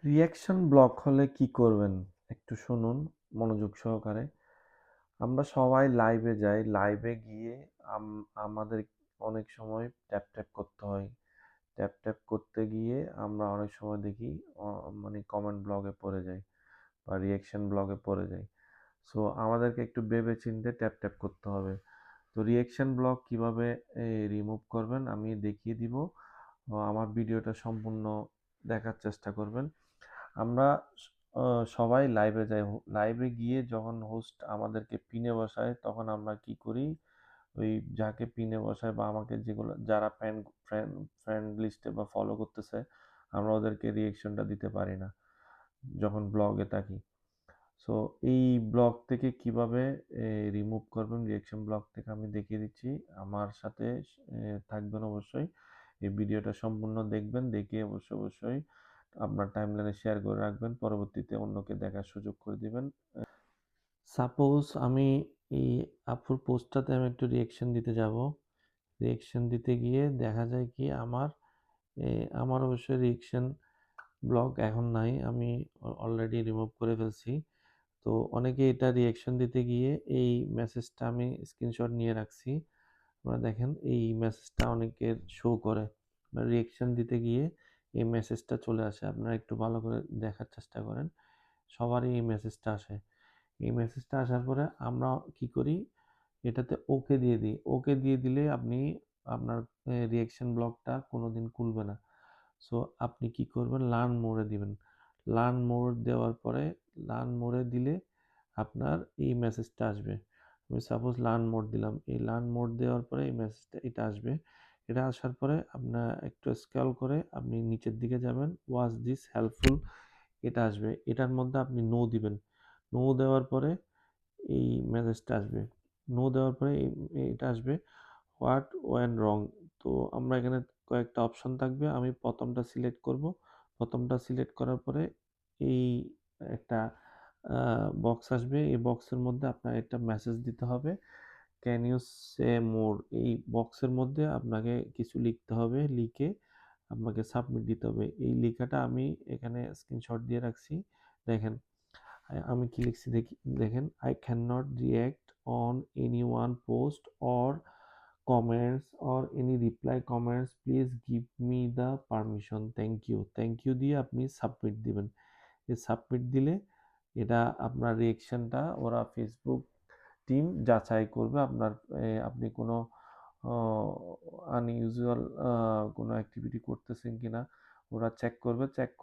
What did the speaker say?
Reaction block হলে কি করবেন? একটু শুনুন মনোযোগ সহকারে। আমরা সবাই লাইভে যাই। লাইভে গিয়ে আমাদের অনেক সময় ট্যাপ করতে হয়। ট্যাপ করতে গিয়ে আমরা অনেক সময় দেখি অ মানে কমেন্ট ব্লকে পড়ে যাই বা রিঅ্যাকশন ব্লকে পড়ে যাই। সো আমাদেরকে একটু ভেবে চিন্তে ট্যাপ করতে হবে। তো রিঅ্যাকশন ব্লক কিভাবে রিমুভ করবেন আমি দেখিয়ে দিব। আমার ভিডিওটা সম্পূর্ণ দেখার চেষ্টা করবেন। আমরা স অ সবাই লাইভে যাই। লাইভে গিয়ে যখন হোস্ট আমাদেরকে পিনে বসায়, তখন আমরা কি করি? ওই যাকে পিনে বসায় বা আমাকে যেগুলো যারা ফ্রেন্ড লিস্টে বা ফলো করতেছে, আমরা ওদেরকে রিঅ্যাকশনটা দিতে পারি না, যখন ব্লগে থাকি। সো এই ব্লগ থেকে কিভাবে রিমুভ করবেন রিঅ্যাকশন ব্লগ থেকে আমি দেখিয়ে দিচ্ছি। আমার সাথে থাকবেন অবশ্যই। এই ভিডিওটা সম্পূর্ণ দেখবেন। দেখে অবশ্যই আপনার টাইমলাইনে শেয়ার করে রাখবেন। পরবর্তীতে অন্যকে দেখার সুযোগ করে দিবেন। সাপোজ আমি এই আপুর পোস্টটাতে আমি একটু রিঅ্যাকশন দিতে যাব। রিঅ্যাকশন দিতে গিয়ে দেখা যায় কি আমার অবশ্যই রিঅ্যাকশন ব্লগ এখন নাই। আমি অলরেডি রিমুভ করে ফেলছি। তো অনেকে এটা রিঅ্যাকশন দিতে গিয়ে এই মেসেজটা আমি স্ক্রিনশট নিয়ে রাখছি। আপনারা দেখেন এই মেসেজটা অনেকের শো করে। রিঅ্যাকশন দিতে গিয়ে এই মেসেজটা চলে আসে। আপনারা একটু ভালো করে দেখার চেষ্টা করেন। সবারই এই মেসেজটা আসে। এই মেসেজটা আসার পরে আমরা কি করি? এটাতে ওকে দিয়ে দিই। ওকে দিয়ে দিলে আপনার রিঅ্যাকশন ব্লকটা কোনোদিন খুলবে না। সো আপনি কি করবেন? লার্ন মোরে দিবেন। লার্ন মোর দেওয়ার পরে লার্ন মোরে দিলে আপনার এই মেসেজটা আসবে। আমি সাপোজ লার্ন মোড দিলাম। এই লার্ন মোড দেওয়ার পরে এই মেসেজটা এটা আসবে। এটা আসার পরে আপনার একটু স্ক্রল করে আপনি নিচের দিকে যাবেন। ওয়াজ দিস হেল্পফুল এটা আসবে। এটার মধ্যে আপনি নো দিবেন। নো দেওয়ার পরে এই মেসেজটা আসবে। নো দেওয়ার পরে এটা আসবে হোয়াট ওয়েন্ট রং। তো আমরা এখানে কয়েকটা অপশন থাকবে। আমি ১ম টা সিলেক্ট করব। ১ম টা সিলেক্ট করার পরে এই একটা বক্স আসবে। এই বক্সের মধ্যে আপনার একটা মেসেজ দিতে হবে। ক্যান ইউ সে মোর? এই বক্সের মধ্যে আপনাকে কিছু লিখতে হবে। লিখে আপনাকে সাবমিট দিতে হবে। এই লেখাটা আমি এখানে স্ক্রিনশট দিয়ে রাখছি। দেখেন আমি কি লিখছি দেখেন I cannot react on anyone post or comments or any reply comments. Please give me the permission. Thank you দিয়ে আপনি সাবমিট দিবেন। এই সাবমিট দিলে এটা আপনার রিঅ্যাকশনটা ওরা ফেসবুক টিম যাচাই করবে আপনি কোনো অ আনইউজুয়াল কোনো অ্যাক্টিভিটি করতেছেন কিনা ওরা চেক করবে।